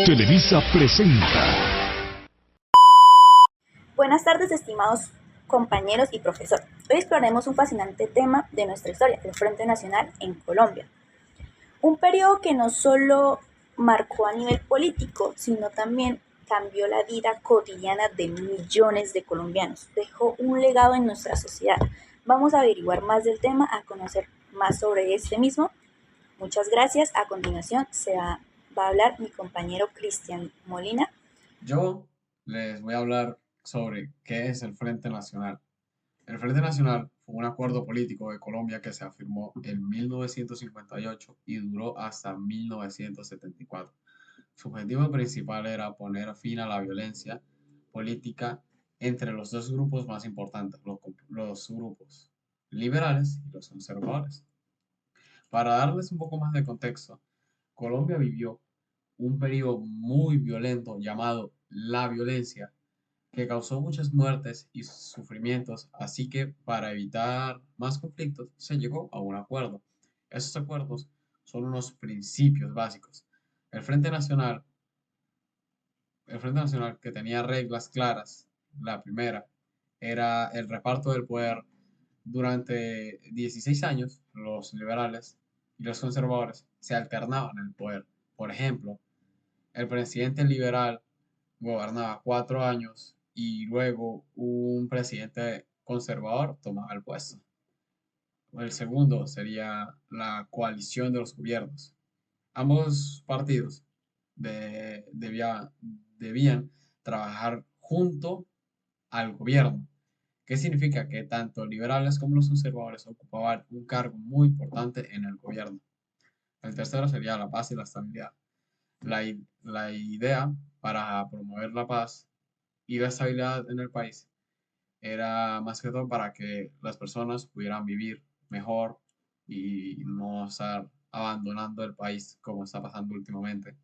Televisa presenta. Buenas tardes, estimados compañeros y profesor. Hoy exploraremos un fascinante tema de nuestra historia, el Frente Nacional en Colombia. Un periodo que no solo marcó a nivel político, sino también cambió la vida cotidiana de millones de colombianos. Dejó un legado en nuestra sociedad. Vamos a averiguar más del tema, a conocer más sobre este mismo. Muchas gracias. A continuación va a hablar mi compañero Cristian Molina. Yo les voy a hablar sobre qué es el Frente Nacional. El Frente Nacional fue un acuerdo político de Colombia que se afirmó en 1958 y duró hasta 1974. Su objetivo principal era poner fin a la violencia política entre los dos grupos más importantes, los grupos liberales y los conservadores. Para darles un poco más de contexto, Colombia vivió un periodo muy violento llamado la violencia, que causó muchas muertes y sufrimientos, así que para evitar más conflictos se llegó a un acuerdo. Esos acuerdos son unos principios básicos. El Frente Nacional, el Frente Nacional que tenía reglas claras, la primera era el reparto del poder durante 16 años, los liberales y los conservadores se alternaban en el poder. Por ejemplo, el presidente liberal gobernaba 4 años y luego un presidente conservador tomaba el puesto. El segundo sería la coalición de los gobiernos. Ambos partidos debían trabajar junto al gobierno. ¿Qué significa? Que tanto liberales como los conservadores ocupaban un cargo muy importante en el gobierno. El tercero sería la paz y la estabilidad. La idea para promover la paz y la estabilidad en el país era más que todo para que las personas pudieran vivir mejor y no estar abandonando el país como está pasando últimamente.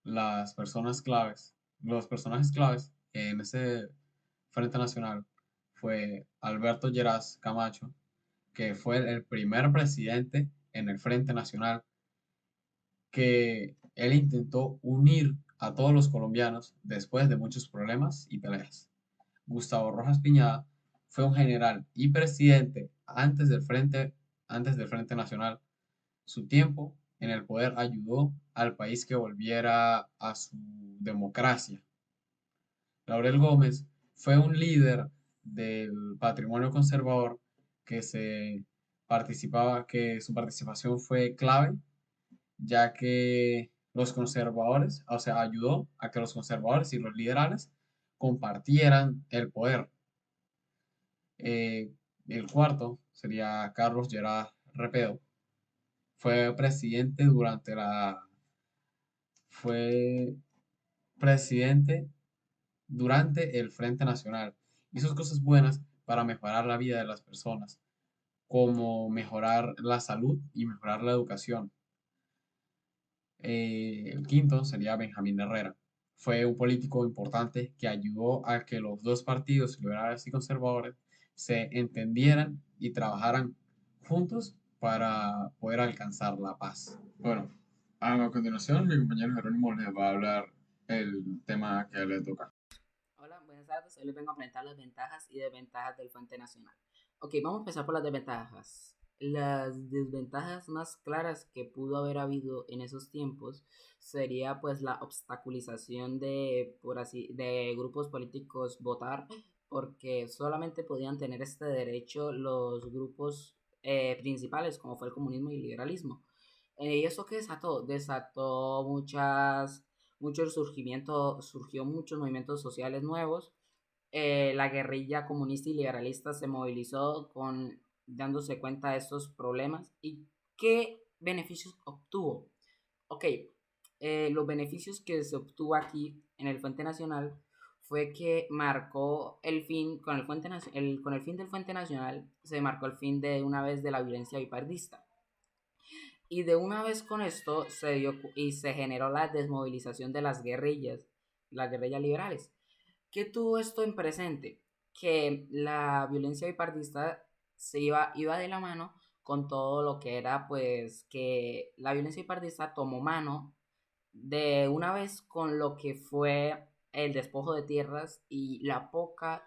Las personas claves, los personajes claves en ese Frente Nacional fue Alberto Lleras Camacho, que fue el primer presidente en el Frente Nacional, que él intentó unir a todos los colombianos después de muchos problemas y peleas. Gustavo Rojas Piñada fue un general y presidente antes del Frente Nacional. Su tiempo en el poder ayudó al país que volviera a su democracia. Laurel Gómez fue un líder del patrimonio conservador que su participación fue clave, ya que los conservadores, o sea, ayudó a que los conservadores y los liberales compartieran el poder. Eh, el cuarto sería Carlos Lleras Repedo. Fue presidente fue presidente durante el Frente Nacional. Hizo cosas buenas para mejorar la vida de las personas, como mejorar la salud y mejorar la educación. El quinto sería Benjamín Herrera. Fue un político importante que ayudó a que los dos partidos, liberales y conservadores, se entendieran y trabajaran juntos para poder alcanzar la paz. Bueno, a continuación mi compañero Jerónimo les va a hablar el tema que le toca. Hola, buenas tardes. Hoy les vengo a presentar las ventajas y desventajas del Frente Nacional. Ok, vamos a empezar por las desventajas. Las desventajas más claras que pudo haber habido en esos tiempos sería pues la obstaculización de grupos políticos votar, porque solamente podían tener este derecho los grupos principales, como fue el comunismo y el liberalismo. ¿Y eso qué desató? Desató surgió muchos movimientos sociales nuevos. La guerrilla comunista y liberalista se movilizó dándose cuenta de estos problemas. ¿Y qué beneficios obtuvo? Ok, los beneficios que se obtuvo aquí en el Frente Nacional fue que marcó el fin, con el fin del Frente Nacional, se marcó el fin de una vez de la violencia bipartidista. Y de una vez con esto se generó la desmovilización de las guerrillas liberales. ¿Qué tuvo esto en presente? Que la violencia bipartidista iba de la mano con todo lo que era, pues, que la violencia bipartidista tomó mano de una vez con lo que fue el despojo de tierras y la poca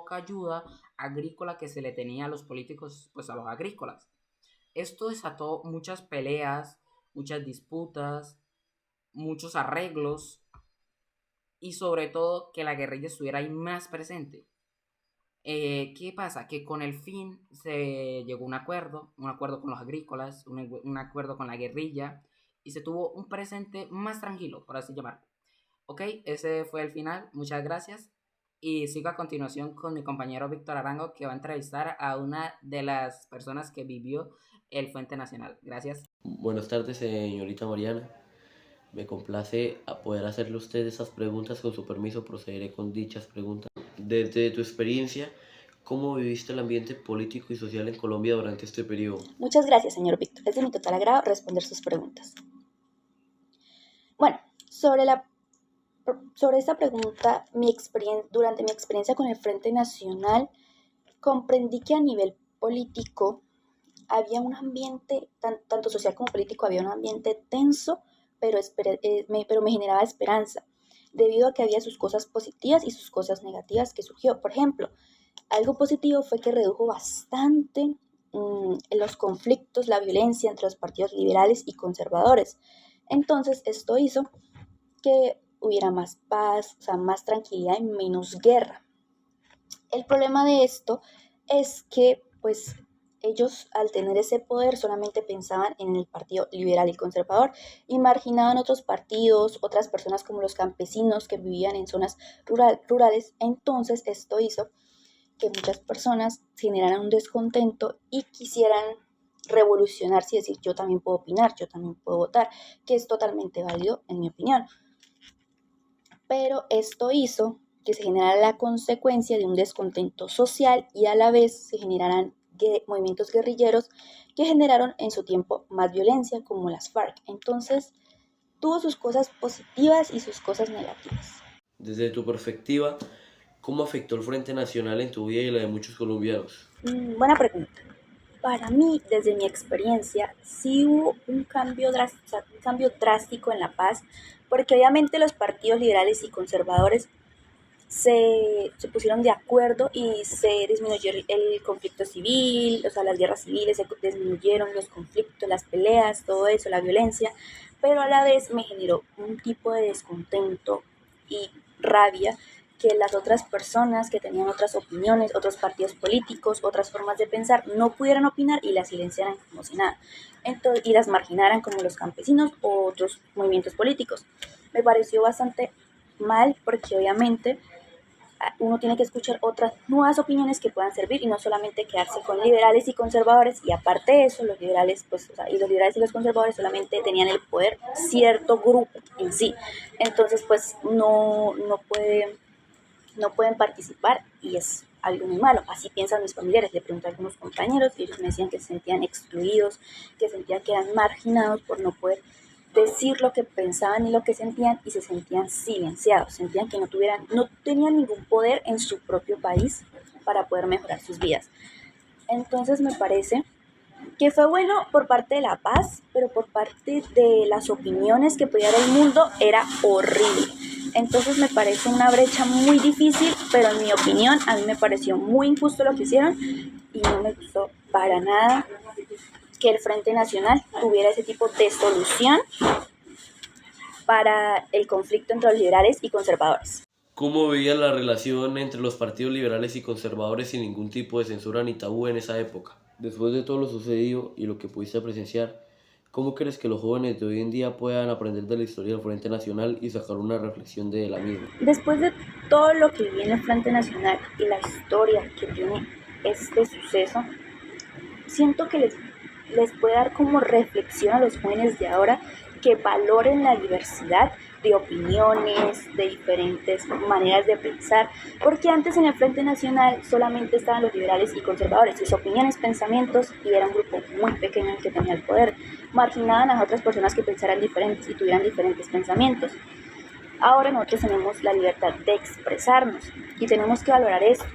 ayuda agrícola que se le tenía a los políticos, pues a los agrícolas. Esto desató muchas peleas, muchas disputas, muchos arreglos y sobre todo que la guerrilla estuviera ahí más presente. ¿Qué pasa? Que con el fin se llegó a un acuerdo con los agrícolas, un acuerdo con la guerrilla y se tuvo un presente más tranquilo, por así llamarlo. Ok, ese fue el final, muchas gracias. Y sigo a continuación con mi compañero Víctor Arango, que va a entrevistar a una de las personas que vivió el Frente Nacional. Gracias. Buenas tardes, señorita Mariana. Me complace poder hacerle a usted esas preguntas. Con su permiso, procederé con dichas preguntas. Desde tu experiencia, ¿cómo viviste el ambiente político y social en Colombia durante este periodo? Muchas gracias, señor Víctor. Es de mi total agrado responder sus preguntas. Bueno, sobre esta pregunta, durante mi experiencia con el Frente Nacional, comprendí que a nivel político había un ambiente, tanto social como político, había un ambiente tenso, pero me generaba esperanza, debido a que había sus cosas positivas y sus cosas negativas que surgió. Por ejemplo, algo positivo fue que redujo bastante los conflictos, la violencia entre los partidos liberales y conservadores. Entonces, esto hizo que hubiera más paz, o sea, más tranquilidad y menos guerra. El problema de esto es que, pues, ellos al tener ese poder solamente pensaban en el partido liberal y conservador y marginaban otros partidos, otras personas como los campesinos que vivían en zonas rurales. Entonces esto hizo que muchas personas generaran un descontento y quisieran revolucionarse y decir: yo también puedo opinar, yo también puedo votar, que es totalmente válido en mi opinión. Pero esto hizo que se generara la consecuencia de un descontento social y a la vez se generaran movimientos guerrilleros que generaron en su tiempo más violencia, como las FARC. Entonces, tuvo sus cosas positivas y sus cosas negativas. Desde tu perspectiva, ¿cómo afectó el Frente Nacional en tu vida y la de muchos colombianos? Buena pregunta. Para mí, desde mi experiencia, sí hubo un cambio drástico en la paz, porque obviamente los partidos liberales y conservadores se pusieron de acuerdo y se disminuyó el conflicto civil, o sea, las guerras civiles, se disminuyeron los conflictos, las peleas, todo eso, la violencia, pero a la vez me generó un tipo de descontento y rabia que las otras personas que tenían otras opiniones, otros partidos políticos, otras formas de pensar, no pudieran opinar y las silenciaran como si nada, y las marginaran como los campesinos o otros movimientos políticos. Me pareció bastante mal porque obviamente uno tiene que escuchar otras nuevas opiniones que puedan servir y no solamente quedarse con liberales y conservadores. Y aparte de eso, los liberales, y los liberales y los conservadores solamente tenían el poder cierto grupo en sí. Entonces, pues no pueden participar y es algo muy malo. Así piensan mis familiares. Le pregunté a algunos compañeros y ellos me decían que se sentían excluidos, que sentían que eran marginados por no poder decir lo que pensaban y lo que sentían, y se sentían silenciados, sentían que no tenían ningún poder en su propio país para poder mejorar sus vidas. Entonces me parece que fue bueno por parte de la paz, pero por parte de las opiniones que podía dar el mundo era horrible. Entonces me parece una brecha muy difícil, pero en mi opinión a mí me pareció muy injusto lo que hicieron y no me gustó para nada que el Frente Nacional tuviera ese tipo de solución para el conflicto entre los liberales y conservadores. ¿Cómo veías la relación entre los partidos liberales y conservadores sin ningún tipo de censura ni tabú en esa época? Después de todo lo sucedido y lo que pudiste presenciar, ¿cómo crees que los jóvenes de hoy en día puedan aprender de la historia del Frente Nacional y sacar una reflexión de la misma? Después de todo lo que viene el Frente Nacional y la historia que tiene este suceso, siento que les puede dar como reflexión a los jóvenes de ahora que valoren la diversidad de opiniones, de diferentes maneras de pensar, porque antes en el Frente Nacional solamente estaban los liberales y conservadores, sus opiniones, pensamientos, y era un grupo muy pequeño el que tenía el poder. Marginaban a otras personas que pensaran diferentes y tuvieran diferentes pensamientos. Ahora nosotros tenemos la libertad de expresarnos y tenemos que valorar eso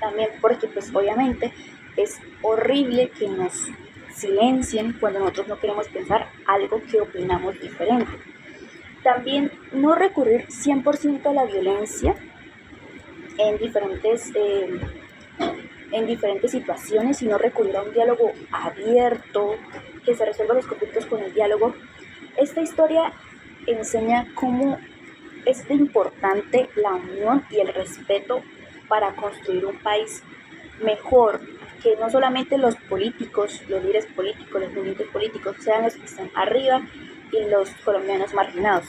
también, porque pues obviamente es horrible que nos silencien cuando nosotros no queremos pensar algo que opinamos diferente. También no recurrir 100% a la violencia en diferentes situaciones, sino recurrir a un diálogo abierto, que se resuelvan los conflictos con el diálogo. Esta historia enseña cómo es de importante la unión y el respeto para construir un país mejor, que no solamente los políticos, los líderes políticos, los movimientos políticos sean los que están arriba y los colombianos marginados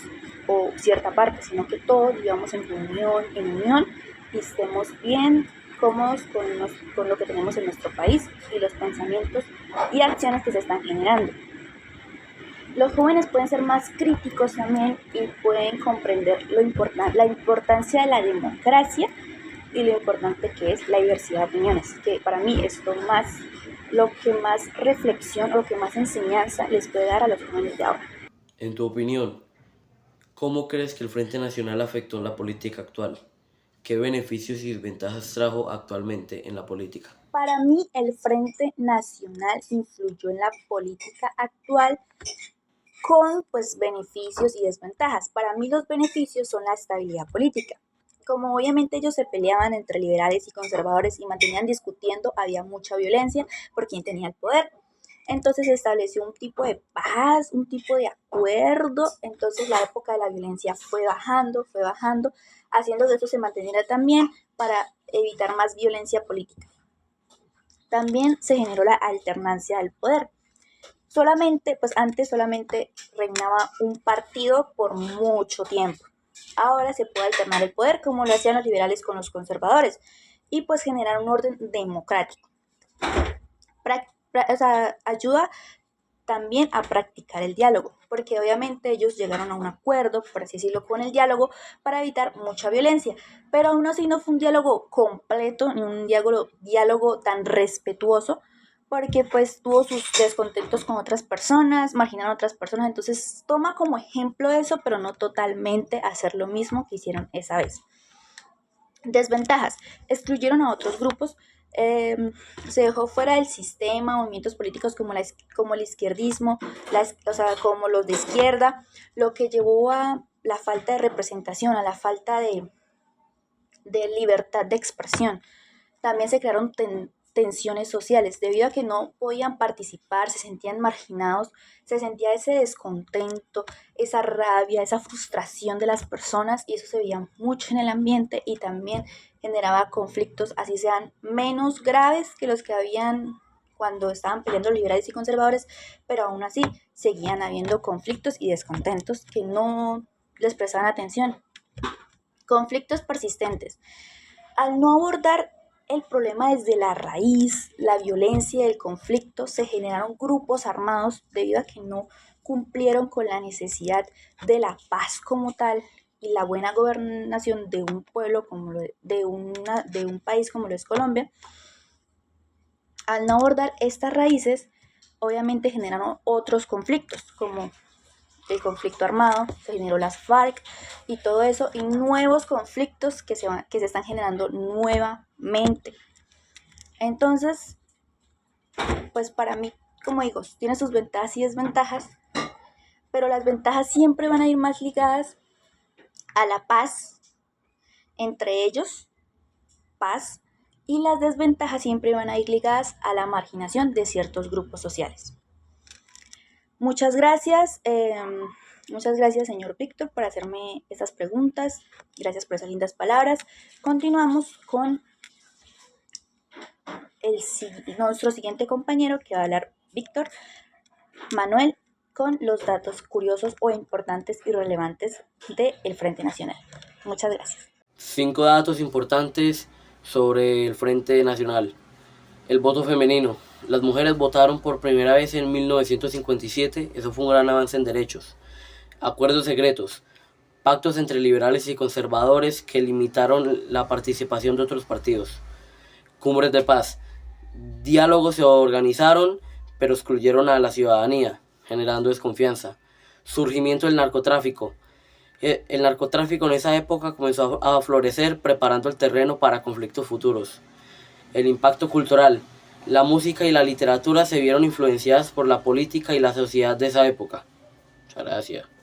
o cierta parte, sino que todos vivamos en unión y estemos bien cómodos con lo que tenemos en nuestro país y los pensamientos y acciones que se están generando. Los jóvenes pueden ser más críticos también y pueden comprender la importancia de la democracia y lo importante que es la diversidad de opiniones, que para mí es lo que más reflexión o lo que más enseñanza les puede dar a los jóvenes de ahora. En tu opinión, ¿cómo crees que el Frente Nacional afectó la política actual? ¿Qué beneficios y desventajas trajo actualmente en la política? Para mí, el Frente Nacional influyó en la política actual con beneficios y desventajas. Para mí los beneficios son la estabilidad política. Como obviamente ellos se peleaban entre liberales y conservadores y mantenían discutiendo, había mucha violencia por quien tenía el poder. Entonces se estableció un tipo de paz, un tipo de acuerdo. Entonces la época de la violencia fue bajando, haciendo que esto se manteniera también para evitar más violencia política. También se generó la alternancia del poder. Antes solamente reinaba un partido por mucho tiempo. Ahora se puede alternar el poder como lo hacían los liberales con los conservadores y generar un orden democrático. Ayuda también a practicar el diálogo, porque obviamente ellos llegaron a un acuerdo, por así decirlo, con el diálogo para evitar mucha violencia, pero aún así no fue un diálogo completo ni un diálogo tan respetuoso, porque tuvo sus descontentos con otras personas, marginaron a otras personas, entonces toma como ejemplo eso, pero no totalmente hacer lo mismo que hicieron esa vez. Desventajas: excluyeron a otros grupos, se dejó fuera del sistema movimientos políticos como el izquierdismo, como los de izquierda, lo que llevó a la falta de representación, a la falta de libertad de expresión. También se crearon tensiones sociales, debido a que no podían participar, se sentían marginados, se sentía ese descontento, esa rabia, esa frustración de las personas, y eso se veía mucho en el ambiente y también generaba conflictos, así sean menos graves que los que habían cuando estaban peleando liberales y conservadores, pero aún así seguían habiendo conflictos y descontentos que no les prestaban atención. Conflictos persistentes. Al no abordar el problema desde la raíz, la violencia y el conflicto, se generaron grupos armados debido a que no cumplieron con la necesidad de la paz como tal y la buena gobernación de un pueblo de un país como lo es Colombia. Al no abordar estas raíces, obviamente generaron otros conflictos, como el conflicto armado, se generó las FARC y todo eso, y nuevos conflictos que se están generando nuevamente. Entonces, para mí, como digo, tiene sus ventajas y desventajas, pero las ventajas siempre van a ir más ligadas a la paz entre ellos, paz, y las desventajas siempre van a ir ligadas a la marginación de ciertos grupos sociales. Muchas gracias, señor Víctor, por hacerme estas preguntas. Gracias por esas lindas palabras. Continuamos con nuestro siguiente compañero, que va a hablar Víctor Manuel, con los datos curiosos o importantes y relevantes del Frente Nacional. Muchas gracias. 5 datos importantes sobre el Frente Nacional. El voto femenino. Las mujeres votaron por primera vez en 1957, eso fue un gran avance en derechos. Acuerdos secretos. Pactos entre liberales y conservadores que limitaron la participación de otros partidos. Cumbres de paz. Diálogos se organizaron, pero excluyeron a la ciudadanía, generando desconfianza. Surgimiento del narcotráfico. El narcotráfico en esa época comenzó a florecer, preparando el terreno para conflictos futuros. El impacto cultural. la música y la literatura se vieron influenciadas por la política y la sociedad de esa época. Muchas gracias.